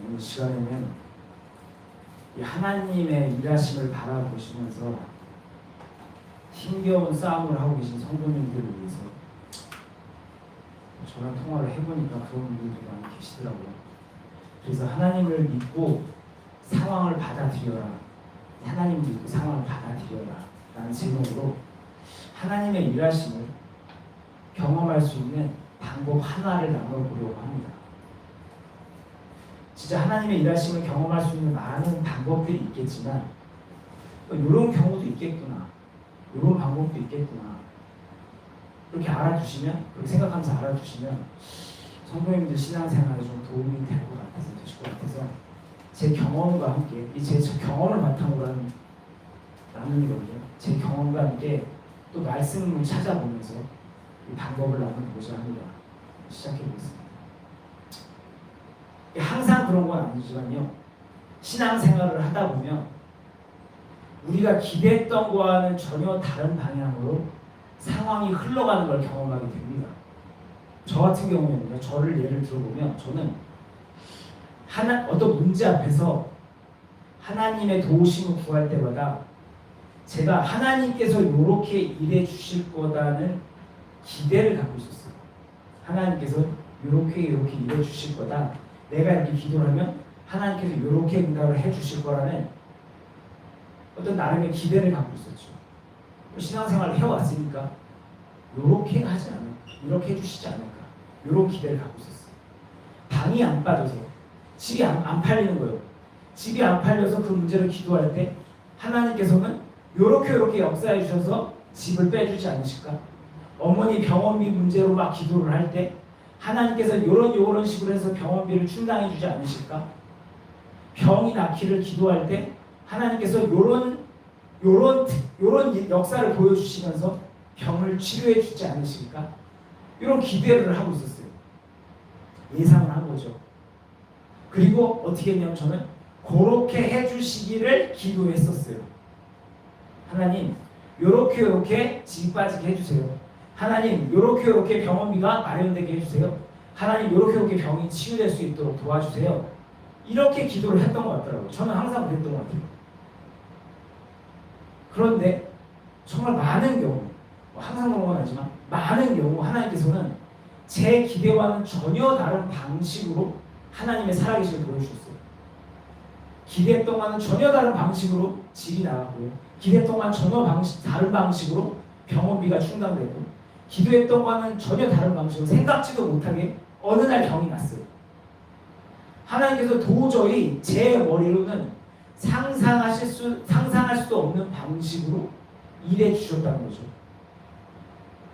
이 시간에는 이 하나님의 일하심을 바라보시면서 힘겨운 싸움을 하고 계신 성도님들을 위해서 저랑 통화를 해보니까 그런 분들이 많이 계시더라고요. 그래서 하나님을 믿고 상황을 받아들여라, 하나님을 믿고 상황을 받아들여라 라는 제목으로 하나님의 일하심을 경험할 수 있는 방법 하나를 나눠보려고 합니다. 진짜 하나님의 일하심을 경험할 수 있는 많은 방법들이 있겠지만 이런 경우도 있겠구나, 이런 방법도 있겠구나, 그렇게 알아두시면, 그렇게 생각하면서 알아두시면 성도님들 신앙생활에 좀 도움이 될 것 같아서, 되실 것 같아서 제 경험과 함께, 제 경험을 바탕으로 하는 나눔이거든요. 제 경험과 함께 또 말씀을 찾아보면서 이 방법을 나눠보자 합니다. 시작해보겠습니다. 항상 그런 건 아니지만요, 신앙생활을 하다 보면 우리가 기대했던 거와는 전혀 다른 방향으로 상황이 흘러가는 걸 경험하게 됩니다. 저 같은 경우에는요, 저를 예를 들어보면 저는 어떤 문제 앞에서 하나님의 도우심을 구할 때마다 제가 하나님께서 이렇게 일해 주실 거다는 기대를 갖고 있었어요. 하나님께서 이렇게 일해 주실 거다, 내가 이렇게 기도를 하면 하나님께서 이렇게 응답을 해 주실 거라는 어떤 나름의 기대를 갖고 있었죠. 신앙생활을 해왔으니까 이렇게 하지 않을까, 이렇게 해주시지 않을까, 이런 기대를 갖고 있었어요. 방이 안 빠져서 집이 안 팔리는 거예요. 집이 안 팔려서 그 문제를 기도할 때 하나님께서는 이렇게 역사해 주셔서 집을 빼주지 않으실까? 어머니 병원비 문제로 막 기도를 할 때 하나님께서 이런 식으로 해서 병원비를 충당해 주지 않으실까? 병이 낫기를 기도할 때 하나님께서 이런 역사를 보여주시면서 병을 치료해 주지 않으실까? 이런 기대를 하고 있었어요. 예상을 한 거죠. 그리고 어떻게 했냐면 저는 그렇게 해주시기를 기도했었어요. 하나님, 요렇게 집 빠지게 해주세요. 하나님, 요렇게 병원비가 마련되게 해주세요. 하나님, 요렇게 병이 치유될 수 있도록 도와주세요. 이렇게 기도를 했던 것 같더라고요. 저는 항상 그랬던 것 같아요. 그런데 정말 많은 경우, 항상 그런 건 아니지만 많은 경우 하나님께서는 제 기대와는 전혀 다른 방식으로 하나님의 살아계심을 보여주셨어요. 기대했던 것과는 전혀 다른 방식으로 질이 나갔고요. 기대했던 것과는 전혀 다른 방식으로 병원비가 충당되고, 기도했던 것과는 전혀 다른 방식으로 생각지도 못하게 어느 날 병이 났어요. 하나님께서 도저히 제 머리로는 상상할 수도 없는 방식으로 일해 주셨다는 거죠.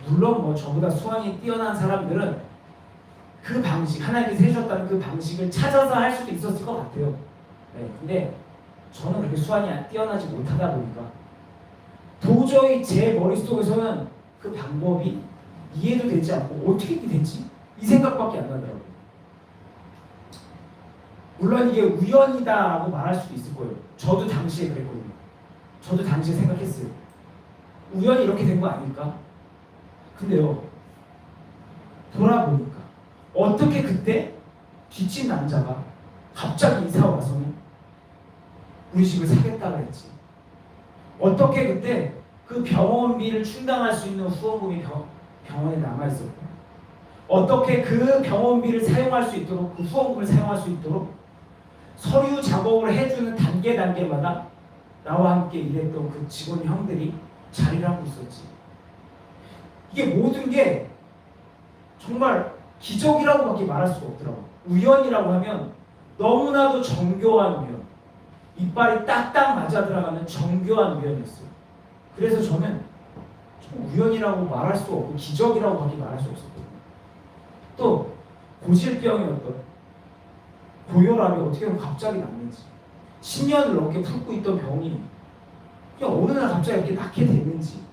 물론 저보다 수완이 뛰어난 사람들은 그 방식, 하나님께서 해주셨다는 그 방식을 찾아서 할 수도 있었을 것 같아요. 네, 근데 저는 그렇게 수완이 뛰어나지 못하다 보니까 도저히 제 머릿속에서는 그 방법이 이해도 되지 않고 어떻게 됐지? 이 생각밖에 안 나더라고요. 물론 이게 우연이다라고 말할 수도 있을 거예요. 저도 당시에 그랬거든요. 저도 당시에 생각했어요. 우연히 이렇게 된 거 아닐까? 근데요, 돌아보니까 어떻게 그때 빚진 남자가 갑자기 이사 와서는 우리 집을 사겠다고 했지? 어떻게 그때 그 병원비를 충당할 수 있는 후원금이 병원에 남아있었고, 어떻게 그 병원비를 사용할 수 있도록, 그 후원금을 사용할 수 있도록 서류 작업을 해주는 단계마다 나와 함께 일했던 그 직원 형들이 자리를 하고 있었지. 이게 모든 게 정말 기적이라고밖에 말할 수가 없더라고. 우연이라고 하면 너무나도 정교한 우연, 이빨이 딱딱 맞아 들어가는 정교한 우연이었어요. 그래서 저는 우연이라고 말할 수 없고 기적이라고밖에 말할 수 없었거든요. 또 고질병이었던 고혈압이 어떻게 보면 갑자기 났는지, 10년을 넘게 품고 있던 병이 그냥 어느 날 갑자기 이렇게 낫게 됐는지,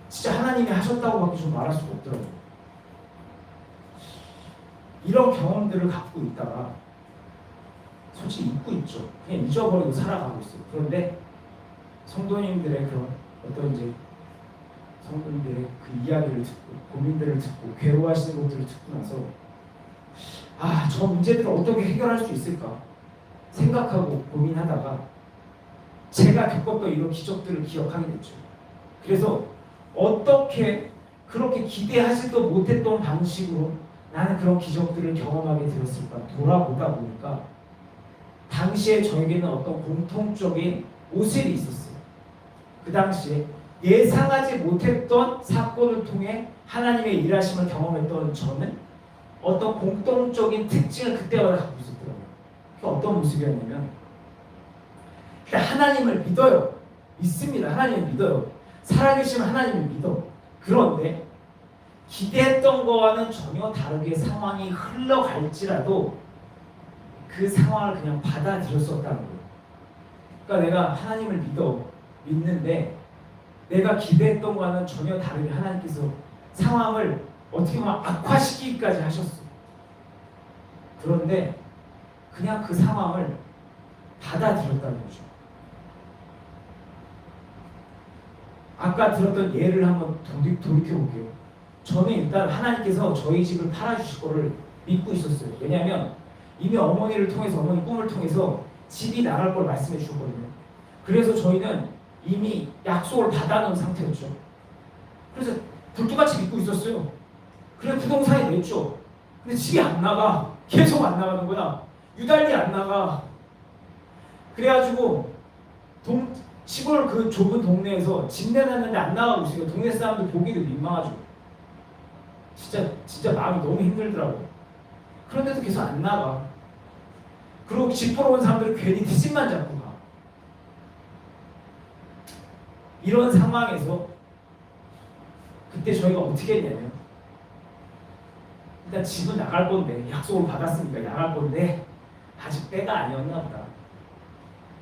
진짜 하나님이 하셨다고밖에 좀 말할 수가 없더라고요. 이런 경험들을 갖고 있다가 솔직히 잊고 있죠. 그냥 잊어버리고 살아가고 있어요. 그런데 성도님들의 그런 어떤 이제 성도님들의 그 이야기를 듣고 고민들을 듣고 괴로워하시는 것들을 듣고 나서 저 문제들을 어떻게 해결할 수 있을까 생각하고 고민하다가 제가 겪었던 이런 기적들을 기억하게 됐죠. 그래서 어떻게 그렇게 기대하지도 못했던 방식으로 나는 그런 기적들을 경험하게 되었을까 돌아보다 보니까 당시에 저에게는 어떤 공통적인 모습이 있었어요. 그 당시에 예상하지 못했던 사건을 통해 하나님의 일하심을 경험했던 저는 어떤 공통적인 특징을 그때마다 갖고 있었더라고요. 그게 어떤 모습이었냐면 일단 하나님을 믿어요. 믿습니다. 하나님을 믿어요. 살아계신 하나님을 믿어. 그런데 기대했던 거와는 전혀 다르게 상황이 흘러갈지라도 그 상황을 그냥 받아들였었다는 거예요. 그러니까 내가 하나님을 믿는데 내가 기대했던 거와는 전혀 다르게 하나님께서 상황을 어떻게 보면 악화시키기까지 하셨어. 그런데 그냥 그 상황을 받아들였다는 거죠. 아까 들었던 예를 한번 돌이켜볼게요. 저는 일단 하나님께서 저희 집을 팔아주실 거를 믿고 있었어요. 왜냐하면 이미 어머니를 통해서 어머니 꿈을 통해서 집이 나갈 걸 말씀해 주셨거든요. 그래서 저희는 이미 약속을 받아놓은 상태였죠. 그래서 불뚝같이 믿고 있었어요. 그래서 부동산이 냈죠. 근데 집이 안 나가. 계속 안 나가는 거야. 유달리 안 나가. 그래가지고 시골 그 좁은 동네에서 집 내놨는데 안 나가고 있으니까 동네 사람들 보기도 민망하죠. 진짜 마음이 너무 힘들더라고. 그런데도 계속 안 나가. 그리고 집 보러 온 사람들은 괜히 뒷집만 잡고 가. 이런 상황에서 그때 저희가 어떻게 했냐면 일단 집은 나갈 건데 약속을 받았으니까 나갈 건데 아직 때가 아니었나 보다.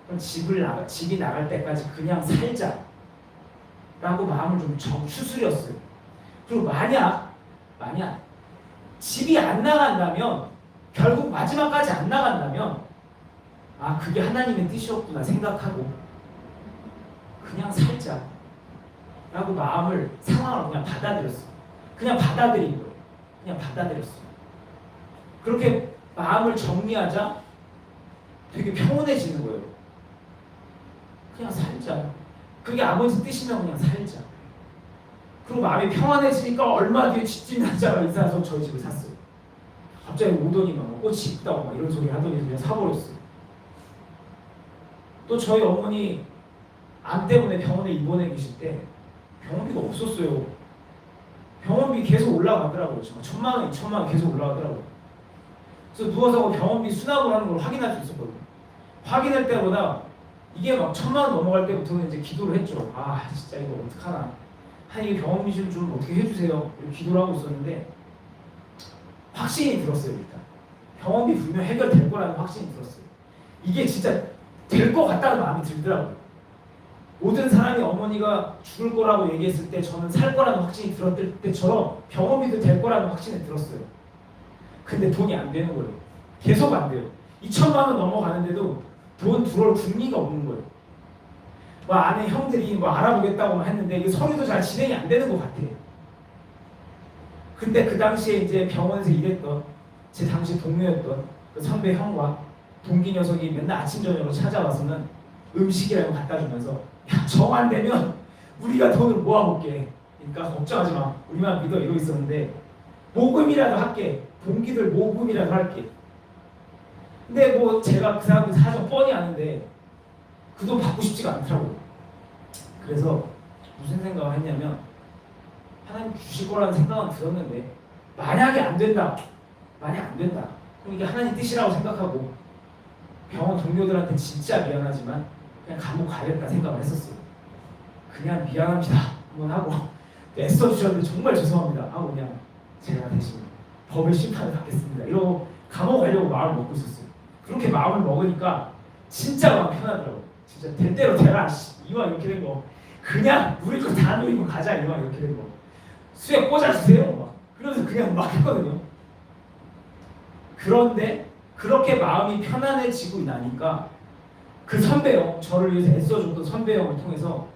그럼 집이 나갈 때까지 그냥 살자 라고 마음을 좀 추스렸어요. 그리고 만약 집이 안 나간다면 결국 마지막까지 안 나간다면 그게 하나님의 뜻이었구나 생각하고 그냥 살자 라고 상황을 그냥 받아들였어요. 그냥 받아들인 거예요. 그냥 받아들였어요. 그렇게 마음을 정리하자 되게 평온해지는 거예요. 그냥 살자. 그게 아버지 뜻이면 그냥 살자. 그리고 마음이 평안해지니까 얼마 뒤에 집주인 남자가 인사해서 저희 집을 샀어요. 갑자기 오더니 막 꽃이 있다고 막 이런 소리 하더니 그냥 사버렸어요. 또 저희 어머니 암 때문에 병원에 입원해 계실 때 병원비가 없었어요. 병원비 계속 올라가더라고요. 1,000만 원, 2,000만 원 계속 올라가더라고요. 그래서 누워서 병원비 수납을 하는 걸 확인할 수 있었거든요. 확인할 때보다 이게 막 1,000만 원 넘어갈 때부터는 이제 기도를 했죠. 진짜 이거 어떡하나. 하나님 병원비 좀 어떻게 해주세요. 이렇게 기도를 하고 있었는데 확신이 들었어요. 일단 병원비 분명 해결될 거라는 확신이 들었어요. 이게 진짜 될 것 같다는 마음이 들더라고요. 모든 사람이 어머니가 죽을 거라고 얘기했을 때 저는 살 거라는 확신이 들었을 때처럼 병원비도 될 거라는 확신이 들었어요. 근데 돈이 안 되는 거예요. 계속 안 돼요. 2,000만 원 넘어가는데도 돈 들어올 금리가 없는 거예요. 아내 형들이 알아보겠다고만 했는데 이게 서류도 잘 진행이 안 되는 것 같아요. 근데 그 당시에 이제 병원에서 일했던 제 당시 동료였던 그 선배 형과 동기 녀석이 맨날 아침 저녁으로 찾아와서는 음식이라고 갖다 주면서 정 안 되면 우리가 돈을 모아볼게. 그러니까 걱정하지 마. 우리만 믿어 이러고 있었는데 모금이라도 할게. 동기들 모금이라도 할게. 근데 제가 그 사람들 사정 뻔히 아는데 그 돈 받고 싶지가 않더라고요. 그래서 무슨 생각을 했냐면 하나님 주실 거라는 생각은 들었는데 만약에 안 된다. 그럼 이게 하나님 뜻이라고 생각하고 병원 동료들한테 진짜 미안하지만 그냥 감옥 가야겠다 생각을 했었어요. 그냥 미안합니다 한번 하고 애써 주셨는데 정말 죄송합니다 하고 그냥 제가 대신 법의 심판을 받겠습니다 이러고 감옥 가려고 마음을 먹고 있었어요. 그렇게 마음을 먹으니까 진짜 마음 편하더라고요. 진짜 될 대로 되라 이왕 이렇게 된 거 그냥 누릴 거 다 누리고 가자 이왕 이렇게 된 거 수에 꽂아주세요 그래서 그냥 막 했거든요. 그런데 그렇게 마음이 편안해지고 나니까 그 선배형, 저를 위해서 애써줬던 선배형을 통해서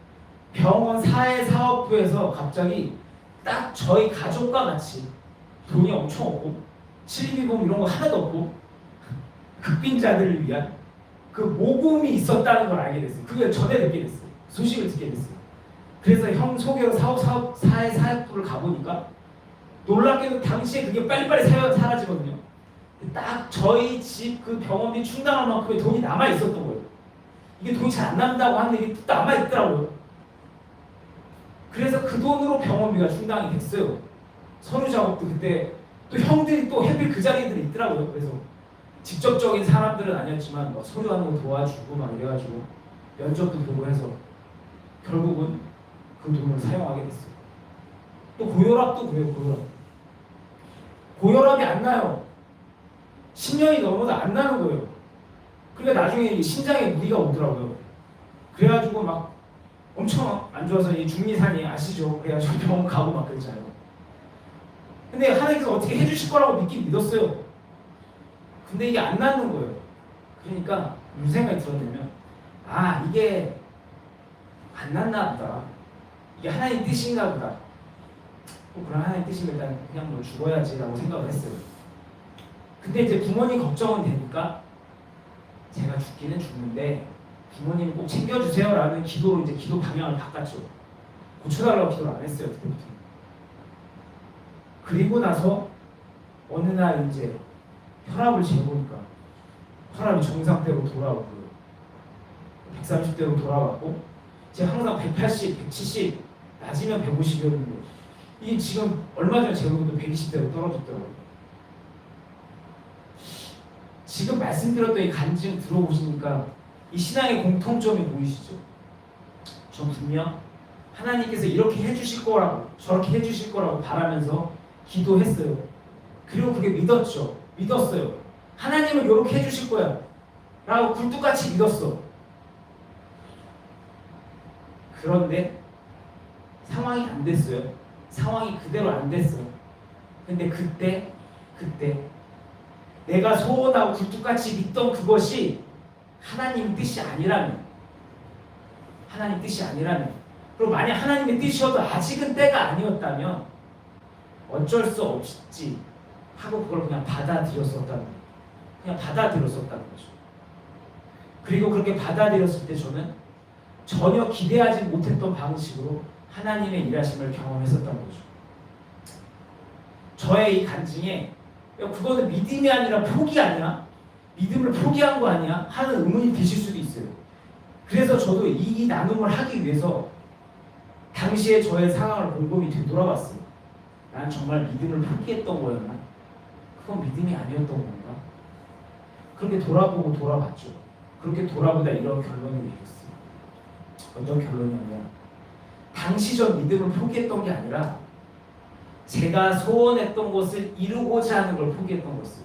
병원 사회사업부에서 갑자기 딱 저희 가족과 같이 돈이 엄청 없고 7.12 bom 이런 거 하나도 없고 극빈자들을 위한 그 모금이 있었다는 걸 알게 됐어요. 그걸 전에 듣게 됐어요. 소식을 듣게 됐어요. 그래서 형 소개로 사회사역부를 가보니까 놀랍게도 당시에 그게 빨리빨리 사라지거든요. 딱 저희 집 그 병원비 충당할 만큼의 돈이 남아 있었던 거예요. 이게 돈이 잘 안 남는다고 하는데 이게 남아 있더라고요. 그래서 그 돈으로 병원비가 충당이 됐어요. 서류 작업도 그때 또 형들이 또 해필 그 자리들이 있더라고요. 그래서 직접적인 사람들은 아니었지만 뭐 서류하는 거 도와주고 막 이래가지고 면접도 보고 해서 결국은 그 돈을 사용하게 됐어요. 또 고혈압도 그래요. 고혈압이 안 나요. 10년이 넘어도 안 나는 거예요. 그러니까 나중에 심장에 무리가 오더라고요. 그래가지고 막 엄청 안 좋아서 이 중리산이 아시죠? 그래가지고 병원 가고 막 그랬잖아요. 근데 하나님께서 어떻게 해주실 거라고 믿었어요. 근데 이게 안 낫는 거예요. 그러니까 무슨 생각이 들었냐면 이게 안 낫나 보다. 이게 하나님 뜻인가 보다. 그럼 하나님 뜻이면 일단 그냥 뭐 죽어야지라고 생각을 했어요. 근데 이제 부모님 걱정은 되니까 제가 죽기는 죽는데 부모님 꼭 챙겨주세요라는 기도로 이제 기도 방향을 바꿨죠. 고쳐달라고 기도를 안 했어요. 그때부터. 그리고 나서 어느 날 이제 혈압을 재보니까 혈압이 정상대로 돌아오고요. 130대로 돌아왔고 제가 항상 180, 170 낮으면 150이었는데 이게 지금 얼마 전에 재보니까 120대로 떨어졌더라고요. 지금 말씀드렸던 이 간증 들어보시니까 이 신앙의 공통점이 보이시죠? 전 분명 하나님께서 이렇게 해주실 거라고 저렇게 해주실 거라고 바라면서 기도했어요. 그리고 그게 믿었어요. 하나님은 이렇게 해주실 거야 라고 굴뚝같이 믿었어. 그런데 상황이 안 됐어요. 상황이 그대로 안 됐어요. 근데 그때 내가 소원하고 굴뚝같이 믿던 그것이 하나님 뜻이 아니라면 그리고 만약 하나님의 뜻이어도 아직은 때가 아니었다면 어쩔 수 없지 하고 그걸 그냥 받아들였었다는 거죠. 그리고 그렇게 받아들였을 때 저는 전혀 기대하지 못했던 방식으로 하나님의 일하심을 경험했었던 거죠. 저의 이 간증에 그거는 믿음이 아니라 포기 아니야? 믿음을 포기한 거 아니야? 하는 의문이 드실 수도 있어요. 그래서 저도 이 나눔을 하기 위해서 당시에 저의 상황을 곰곰이 되돌아봤어요. 난 정말 믿음을 포기했던 거였나? 그건 믿음이 아니었던 건가? 그렇게 돌아봤죠. 그렇게 돌아보다 이런 결론을 내렸어요. 어떤 결론이냐면 당시 저 믿음을 포기했던 게 아니라 제가 소원했던 것을 이루고자 하는 걸 포기했던 것을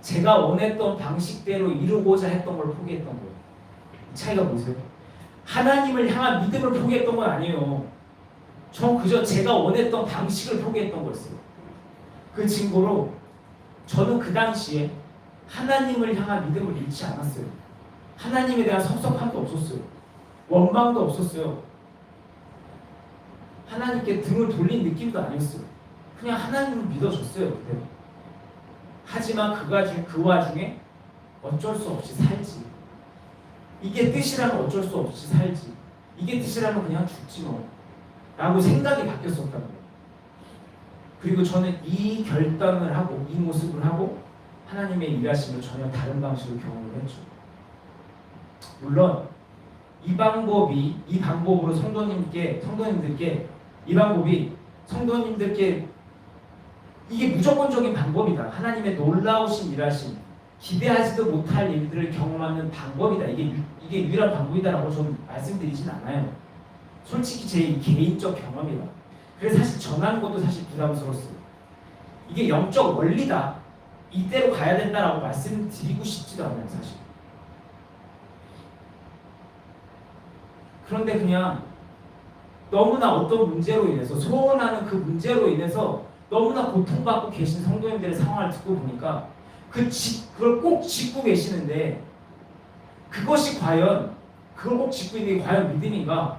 제가 원했던 방식대로 이루고자 했던 걸 포기했던 거예요. 이 차이가 뭐세요? 하나님을 향한 믿음을 포기했던 건 아니에요. 전 그저 제가 원했던 방식을 포기했던 거였어요. 그 증거로 저는 그 당시에 하나님을 향한 믿음을 잃지 않았어요. 하나님에 대한 섭섭함도 없었어요. 원망도 없었어요. 하나님께 등을 돌린 느낌도 아니었어요. 그냥 하나님을 믿어줬어요. 그때. 하지만 그 와중에 어쩔 수 없이 살지. 이게 뜻이라면 어쩔 수 없이 살지. 이게 뜻이라면 그냥 죽지 뭐. 라고 생각이 바뀌었었다는 거예요. 그리고 저는 이 결단을 하고 이 모습을 하고 하나님의 일하심을 전혀 다른 방식으로 경험을 했죠. 물론 이 방법으로 성도님들께 이 방법이 성도님들께 이게 무조건적인 방법이다. 하나님의 놀라우신 일하심, 기대하지도 못할 일들을 경험하는 방법이다. 이게 유일한 방법이다라고 저는 말씀드리진 않아요. 솔직히 제 개인적 경험이다. 그래서 사실 전하는 것도 사실 부담스러웠어요. 이게 영적 원리다. 이대로 가야 된다라고 말씀드리고 싶지도 않아요, 사실. 그런데 그냥 너무나 어떤 문제로 인해서 소원하는 그 문제로 인해서 너무나 고통받고 계신 성도님들의 상황을 듣고 보니까 그걸 꼭 짚고 계시는데 그걸 꼭 짚고 있는 게 과연 믿음인가?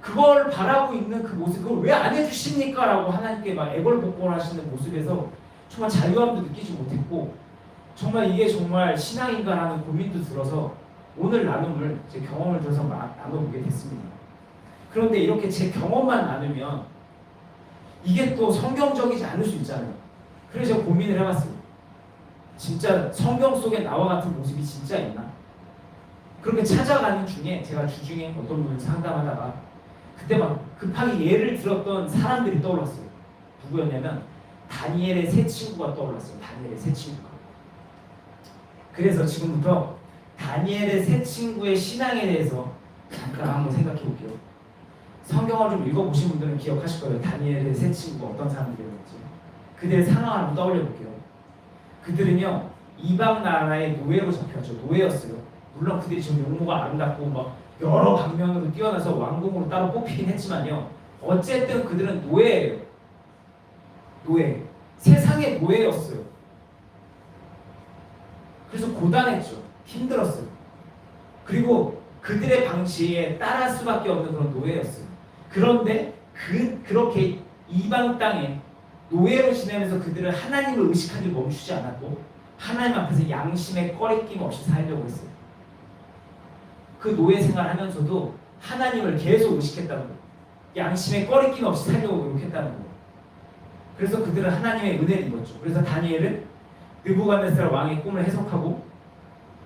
그걸 바라고 있는 그 모습, 그걸 왜 안 해주십니까? 라고 하나님께 막 애걸복걸하시는 모습에서 정말 자유함도 느끼지 못했고 정말 이게 정말 신앙인가 하는 고민도 들어서 오늘 나눔을 제 경험을 들어서 나눠보게 됐습니다. 그런데 이렇게 제 경험만 나누면 이게 또 성경적이지 않을 수 있잖아요. 그래서 제가 고민을 해봤어요. 진짜 성경 속에 나와 같은 모습이 진짜 있나? 그렇게 찾아가는 중에 제가 주중에 어떤 분을 상담하다가 그때 막 급하게 예를 들었던 사람들이 떠올랐어요. 누구였냐면 다니엘의 세 친구가 떠올랐어요. 다니엘의 세 친구가. 그래서 지금부터 다니엘의 세 친구의 신앙에 대해서 잠깐 한번 생각해 볼게요. 성경을 좀 읽어보신 분들은 기억하실 거예요. 다니엘의 세 친구가 어떤 사람들이었는지. 그들의 상황을 한번 떠올려 볼게요. 그들은요 이방 나라의 노예로 잡혔죠. 노예였어요. 물론 그들이 지금 용모가 아름답고 막 여러 방면으로 뛰어나서 왕궁으로 따로 뽑히긴 했지만요. 어쨌든 그들은 노예예요. 노예. 세상의 노예였어요. 그래서 고단했죠. 힘들었어요. 그리고 그들의 방식에 따를 수밖에 없는 그런 노예였어요. 그런데 그렇게 이방 땅에 노예로 지내면서 그들은 하나님을 의식하기 멈추지 않았고 하나님 앞에서 양심의 꺼리낌 없이 살려고 했어요. 그 노예 생활하면서도 하나님을 계속 의식했다는 거예요. 양심의 꺼리낌 없이 살려고 노력했다는 거예요. 그래서 그들은 하나님의 은혜를 입었죠. 그래서 다니엘은 느부갓네살 왕의 꿈을 해석하고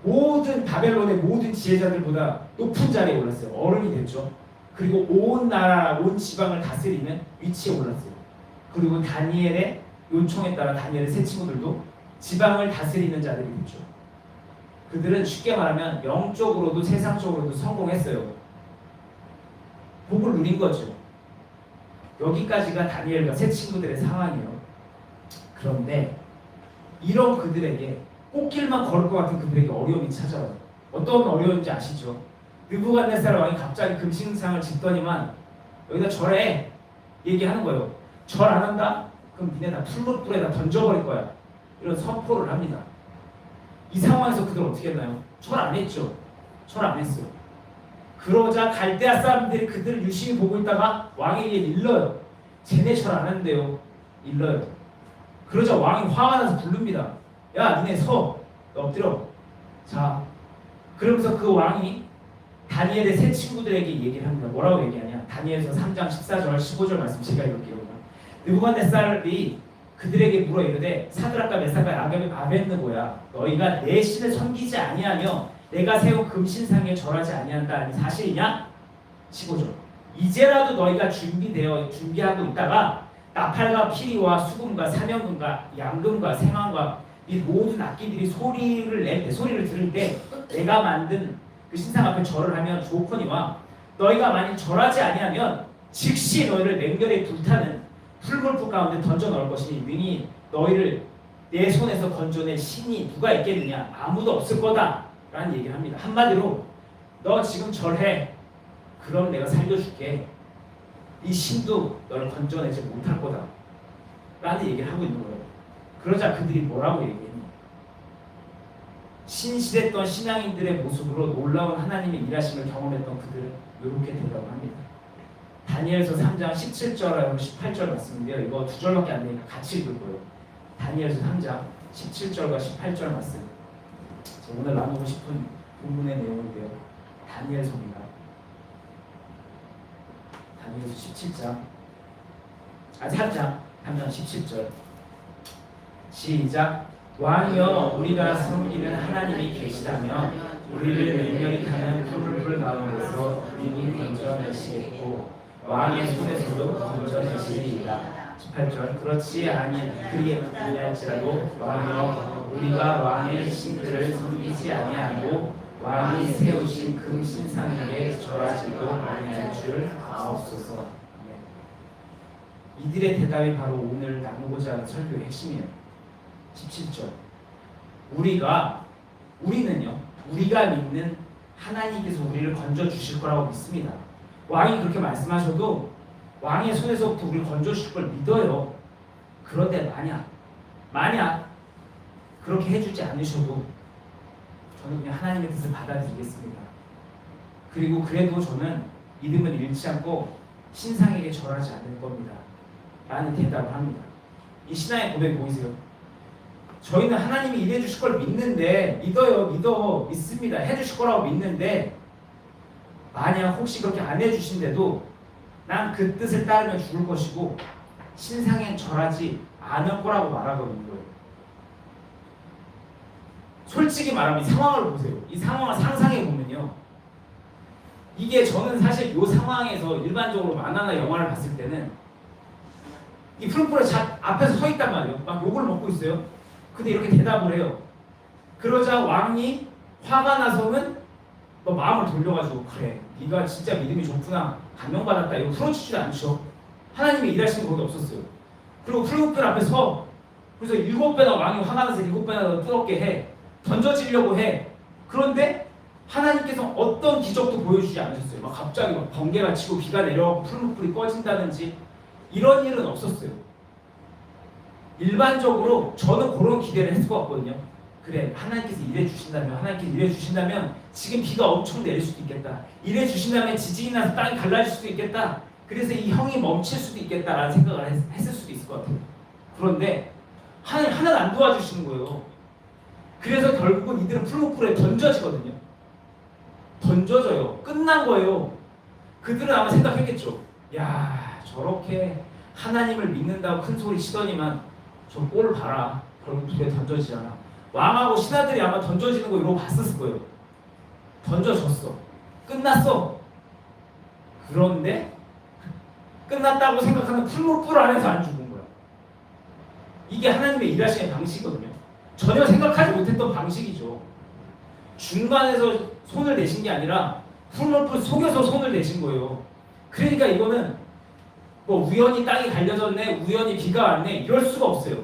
모든 바벨론의 모든 지혜자들보다 높은 자리에 올랐어요. 어른이 됐죠. 그리고 온 나라, 온 지방을 다스리는 위치에 올랐어요. 그리고 다니엘의 요청에 따라 다니엘의 세 친구들도 지방을 다스리는 자들이 됐죠. 그들은 쉽게 말하면 영적으로도 세상적으로도 성공했어요. 복을 누린 거죠. 여기까지가 다니엘과 세 친구들의 상황이에요. 그런데 이런 그들에게 꽃길만 걸을 것 같은 그들에게 어려움이 찾아와요. 어떤 어려움인지 아시죠? 느부갓네살 왕이 갑자기 금신상을 짓더니만 여기다 절해 얘기하는 거예요. 절 안 한다? 그럼 니네 다 풀무불에다 던져버릴 거야. 이런 선포를 합니다. 이 상황에서 그들 어떻게 했나요? 절 안 했죠. 절 안 했어요. 그러자 갈대아 사람들이 그들을 유심히 보고 있다가 왕에게 일러요. 쟤네 절 안 한대요. 일러요. 그러자 왕이 화가 나서 부릅니다. 야 니네 서 엎드려. 자 그러면서 그 왕이 다니엘의 세 친구들에게 얘기를 합니다. 뭐라고 얘기하냐? 다니엘서 3장 14절 15절 말씀 제가 읽을게요. 느부갓네살이 그들에게 물어 이르되 사드락과 메삭과 아벳느고야 너희가 내 신을 섬기지 아니하며 내가 세운 금신상에 절하지 아니한다니 사실이냐? 15절 이제라도 너희가 준비하고 있다가 나팔과 피리와 수금과 사명금과 양금과 생황과 이 모든 악기들이 소리를 들을 때 내가 만든 그 신상 앞에 절을 하면 좋거니와 너희가 만일 절하지 아니하면 즉시 너희를 맹렬히 불타는 풀물불 가운데 던져 넣을 것이니 능히 너희를 내 손에서 건져낼 신이 누가 있겠느냐? 아무도 없을 거다 라는 얘기를 합니다. 한마디로 너 지금 절해. 그럼 내가 살려줄게. 이 신도 너를 건져내지 못할 거다 라는 얘기를 하고 있는 거예요. 그러자 그들이 뭐라고 얘기했냐? 신실했던 신앙인들의 모습으로 놀라운 하나님의 일하심을 경험했던 그들은 이렇게 대답을 합니다. 다니엘서 3장 17절하고 18절 말씀인데요. 이거 두 절밖에 안 되니까 같이 읽을 거예요. 다니엘서 3장 17절과 18절 말씀. 오늘 나누고 싶은 본문의 내용인데요. 다니엘서입니다. 다니엘서 3장 17절 시작. 왕이여 우리가 섬기는 하나님이 계시다면 우리를 맹렬히 타는 풀물불 가운데서 능히 건져내시겠고 왕의 손에서도 건져내시리이다. 18절 그렇지 아니할지라도 왕이여 우리가 왕의 신들을 섬기지 아니하고 왕이 세우신 금신상에게 절하지도 아니할 줄 아옵소서. 이들의 대답이 바로 오늘 나누고자 하는 설교의 핵심이에요. 17절 우리는요 우리가 믿는 하나님께서 우리를 건져주실 거라고 믿습니다. 왕이 그렇게 말씀하셔도 왕의 손에서부터 우리를 건져주실 걸 믿어요. 그런데 만약 그렇게 해주지 않으셔도 저는 그냥 하나님의 뜻을 받아들이겠습니다. 그리고 그래도 저는 믿음을 잃지 않고 신상에게 절하지 않을 겁니다 라는 대답을 합니다. 이 신앙의 고백 보이세요? 저희는 하나님이 일해 주실 걸 믿는데 믿습니다. 해 주실 거라고 믿는데 만약 혹시 그렇게 안 해 주신데도 난 그 뜻을 따르면 죽을 것이고 신상에 절하지 않을 거라고 말하거든요. 솔직히 말하면 이 상황을 보세요. 이 상황을 상상해 보면요. 이게 저는 사실 이 상황에서 일반적으로 만화나 영화를 봤을 때는 이 푸른불에 앞에서 서 있단 말이에요. 막 욕을 먹고 있어요. 근데 이렇게 대답을 해요. 그러자 왕이 화가 나서는 뭐 마음을 돌려가지고 그래 네가 진짜 믿음이 좋구나 감명받았다 이거 풀어주지도 않죠. 하나님의 일하시는 거기 없었어요. 그리고 푸른불 앞에서 그래서 7배나 왕이 화가 나서 7배나 더 뜨겁게 해 던져지려고 해. 그런데 하나님께서 어떤 기적도 보여주지 않으셨어요. 막 갑자기 막 번개가 치고 비가 내려가고 푸른불이 꺼진다든지 이런 일은 없었어요. 일반적으로 저는 그런 기대를 했을 것 같거든요. 그래 하나님께서 일해 주신다면 지금 비가 엄청 내릴 수도 있겠다. 일해 주신다면 지진이 나서 땅이 갈라질 수도 있겠다. 그래서 이 형이 멈출 수도 있겠다라는 생각을 했을 수도 있을 것 같아요. 그런데 하나님 하나도 안 도와주시는 거예요. 그래서 결국은 이들은 푸른불에 던져지거든요. 던져져요. 끝난 거예요. 그들은 아마 생각했겠죠. 야 저렇게 하나님을 믿는다고 큰 소리 치더니만 저 꼴 봐라. 결국 불에 던져지잖아. 왕하고 신하들이 아마 던져지는 거 이러고 봤었을 거예요. 던져졌어. 끝났어. 그런데 끝났다고 생각하는 푸른불 안에서 안 죽은 거야. 이게 하나님의 일하시는 방식이거든요. 전혀 생각하지 못했던 방식이죠. 중간에서 손을 내신 게 아니라 푸른불 속에서 손을 내신 거예요. 그러니까 이거는 뭐 우연히 땅이 갈려졌네, 우연히 비가 왔네 이럴 수가 없어요.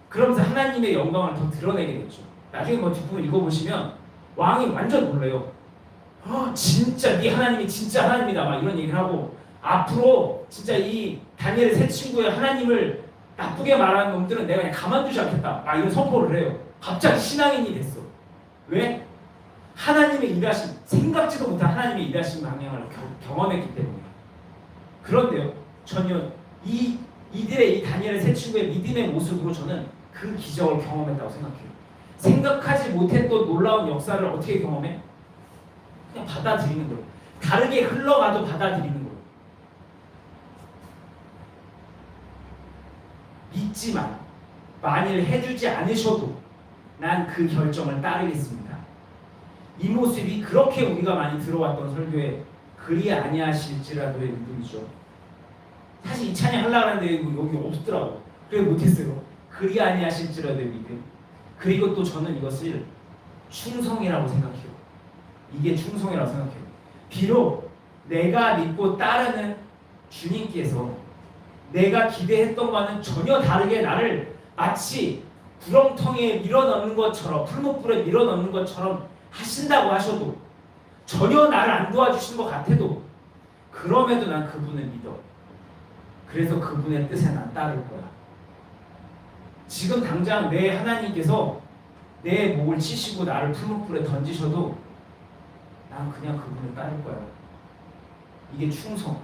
그러면서 하나님의 영광을 더 드러내게 됐죠. 나중에 뭐 뒷부분 읽어보시면 왕이 완전 놀래요. 진짜 네 하나님이 진짜 하나님이다 막 이런 얘기를 하고 앞으로 진짜 이 다니엘의 세 친구의 하나님을 나쁘게 말하는 놈들은 내가 그냥 가만두지 않겠다 막 이런 선포를 해요. 갑자기 신앙인이 됐어. 왜? 하나님의 일하심, 생각지도 못한 하나님의 일하심 방향을 경험했기 때문에. 그런데요, 전혀 이들의 이 다니엘의 세 친구의 믿음의 모습으로 저는 그 기적을 경험했다고 생각해요. 생각하지 못했던 놀라운 역사를 어떻게 경험해? 그냥 받아들이는 거예요. 다르게 흘러가도 받아들이는 거예요. 믿지만 만일 해주지 않으셔도 난 그 결정을 따르겠습니다. 이 모습이 그렇게 우리가 많이 들어왔던 설교에 그리 아니하실지라도의 믿음이죠. 사실 이 찬양 하려고 하는데 여기 없더라고. 그래서 못했어요. 그리 아니하실지라도의 믿음. 그리고 또 저는 이것을 충성이라고 생각해요. 이게 충성이라고 생각해요. 비록 내가 믿고 따르는 주님께서 내가 기대했던 것과는 전혀 다르게 나를 마치 구렁텅이에 밀어넣는 것처럼 풀목불에 밀어넣는 것처럼 하신다고 하셔도 전혀 나를 안 도와주시는 것 같아도 그럼에도 난 그분을 믿어. 그래서 그분의 뜻에 난 따를 거야. 지금 당장 내 하나님께서 내 목을 치시고 나를 풀목불에 던지셔도 난 그냥 그분을 따를 거야. 이게 충성.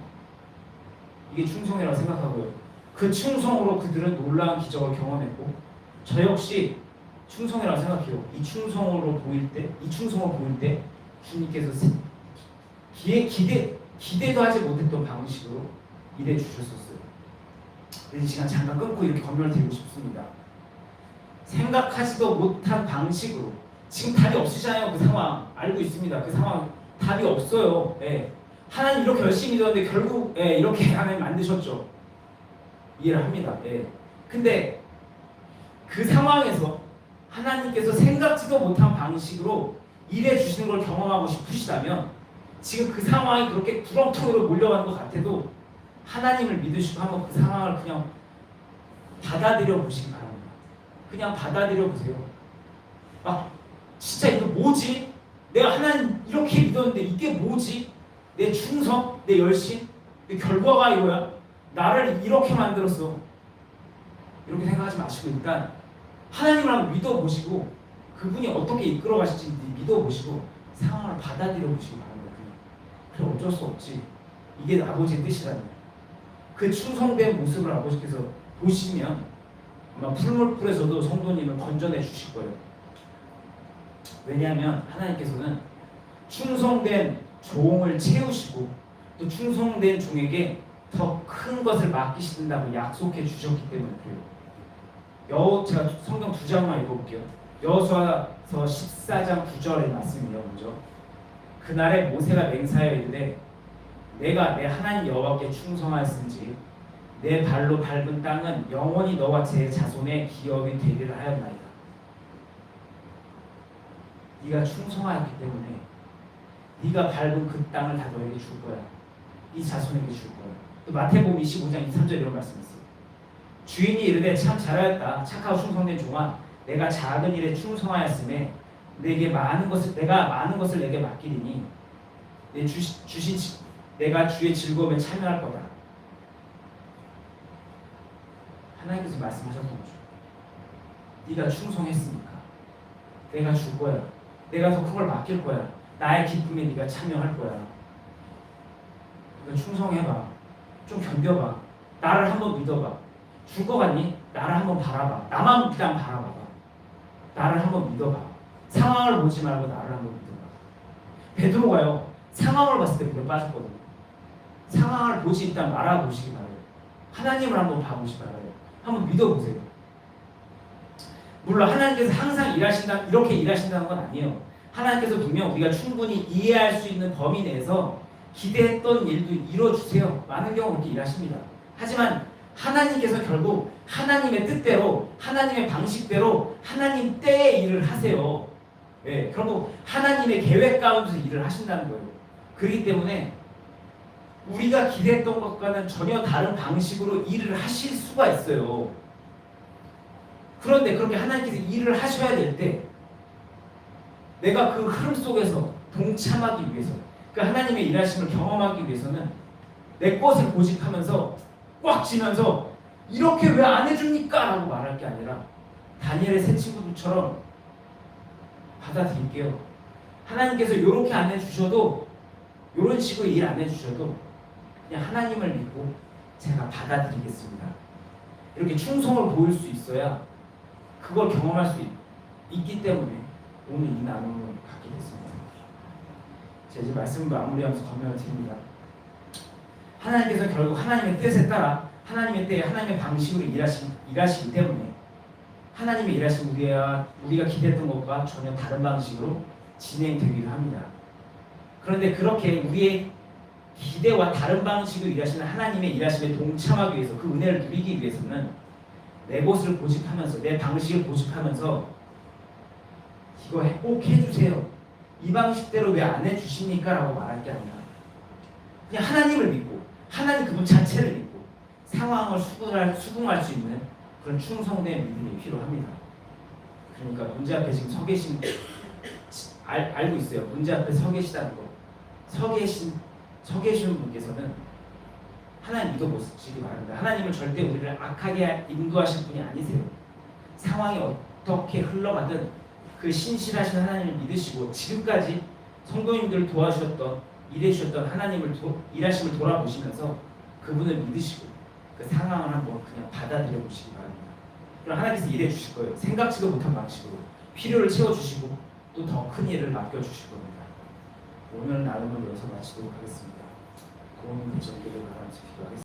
이게 충성이라고 생각하고요. 그 충성으로 그들은 놀라운 기적을 경험했고 저 역시 충성이라고 생각해요. 이 충성으로 보일 때 주님께서 기대도 하지 못했던 방식으로 일해 주셨었어요. 이 시간 잠깐 끊고 이렇게 권면을 드리고 싶습니다. 생각하지도 못한 방식으로 지금 답이 없으시잖아요. 그 상황 알고 있습니다. 그 상황 답이 없어요. 예. 하나님 이렇게 열심히 믿었는데 결국 이렇게 하나님 만드셨죠. 이해를 합니다. 예. 근데 그 상황에서 하나님께서 생각지도 못한 방식으로 일해 주시는 걸 경험하고 싶으시다면 지금 그 상황이 그렇게 구렁텅이로 몰려가는 것 같아도 하나님을 믿으시고 한번 그 상황을 그냥 받아들여 보시기 바랍니다. 그냥 받아들여 보세요. 진짜 이거 뭐지? 내가 하나님 이렇게 믿었는데 이게 뭐지? 내 충성, 내 열심, 내 결과가 이거야. 나를 이렇게 만들었어. 이렇게 생각하지 마시고 일단 하나님을 한번 믿어보시고 그분이 어떻게 이끌어 가실지 믿어보시고 상황을 받아들여 보시기 바랍니다. 그래 어쩔 수 없지. 이게 아버지의 뜻이라면 그 충성된 모습을 아버지께서 보시면 아마 풀물불에서도 성도님을 건져내 주실 거예요. 왜냐하면 하나님께서는 충성된 종을 채우시고 또 충성된 종에게 더 큰 것을 맡기신다고 약속해 주셨기 때문에 그래요. 제가 성경 2장만 읽어볼게요. 여호수아서 14장 9절의 말씀이에요. 먼저 그날에 모세가 맹세하여 이르되 내가 내 하나님 여호와께 충성하였은지 내 발로 밟은 땅은 영원히 너와 제 자손의 기업이 되리라 하였나이다. 네가 충성하였기 때문에 네가 밟은 그 땅을 다 너에게 줄 거야. 네 자손에게 줄 거야. 또 마태복음 25장 23절 이런 말씀이 있어요. 주인이 이르되 참 잘하였다. 착하고 충성된 종아, 내가 작은 일에 충성하였음에 내가 많은 것을 내게 맡기리니 내가 주의 즐거움에 참여할 거다. 하나님께서 말씀하셨던 거죠. 네가 충성했으니까 내가 줄 거야. 내가 더 큰 걸 맡길 거야. 나의 기쁨에 네가 참여할 거야. 그러니까 충성해봐. 좀 견뎌봐. 나를 한번 믿어봐. 줄 거 같니? 나를 한번 바라봐. 나만 그냥 바라봐봐. 나를 한번 믿어봐. 상황을 보지 말고 나를 한번 믿어봐. 베드로가요, 상황을 봤을 때 믿어 빠졌거든요. 상황을 보지 일단 말아보시기 바라요. 하나님을 한번 봐보시기 바라요. 한번 믿어보세요. 물론 하나님께서 항상 이렇게 일하신다는 건 아니에요. 하나님께서 분명 우리가 충분히 이해할 수 있는 범위 내에서 기대했던 일도 이뤄주세요. 많은 경우 그렇게 일하십니다. 하지만 하나님께서 결국 하나님의 뜻대로, 하나님의 방식대로, 하나님 때의 일을 하세요. 네, 결국 하나님의 계획 가운데서 일을 하신다는 거예요. 그렇기 때문에 우리가 기대했던 것과는 전혀 다른 방식으로 일을 하실 수가 있어요. 그런데 그렇게 하나님께서 일을 하셔야 될 때 내가 그 흐름 속에서 동참하기 위해서, 그 하나님의 일하심을 경험하기 위해서는 내 것을 고집하면서 꽉 쥐면서 이렇게 왜 안 해줍니까? 라고 말할 게 아니라 다니엘의 세 친구들처럼 받아들일게요. 하나님께서 이렇게 안 해주셔도, 이런 식으로 일 안 해주셔도 그냥 하나님을 믿고 제가 받아들이겠습니다. 이렇게 충성을 보일 수 있어야 그걸 경험할 수 있기 때문에 오늘 이 나눔을 갖게 됐습니다. 제가 이제 말씀을 마무리하면서 권면을 드립니다. 하나님께서 결국 하나님의 뜻에 따라 하나님의 때에 하나님의 방식으로 일하시기 때문에 하나님의 일하심 우리가 기대했던 것과 전혀 다른 방식으로 진행되기도 합니다. 그런데 그렇게 우리의 기대와 다른 방식으로 일하시는 하나님의 일하심에 동참하기 위해서, 그 은혜를 누리기 위해서는 내 것을 고집하면서, 내 방식을 고집하면서 이거 꼭 해주세요. 이 방식대로 왜 안 해주십니까? 라고 말할 게 아니라 그냥 하나님을 믿고, 하나님 그분 자체를 믿고 상황을 수긍할 수 있는 그런 충성된 믿음이 필요합니다. 그러니까 문제 앞에 지금 서 계신, 알고 있어요. 문제 앞에 서 계시다는 거. 서 계시는 분께서는 하나님 믿어보시기 바랍니다. 하나님은 절대 우리를 악하게 인도하실 분이 아니세요. 상황이 어떻게 흘러가든 그 신실하신 하나님을 믿으시고 지금까지 성도님들을 도와주셨던, 일해주셨던 하나님을 일하심을 돌아보시면서 그분을 믿으시고 그 상황을 한번 그냥 받아들여 보시기 바랍니다. 그럼 하나님께서 일해주실 거예요. 생각지도 못한 방식으로 필요를 채워주시고 또 더 큰 일을 맡겨주실 겁니다. 오늘 나눔을 여기서 마치도록 하겠습니다. 고민 대전기를 바라면서 기도하겠습니다.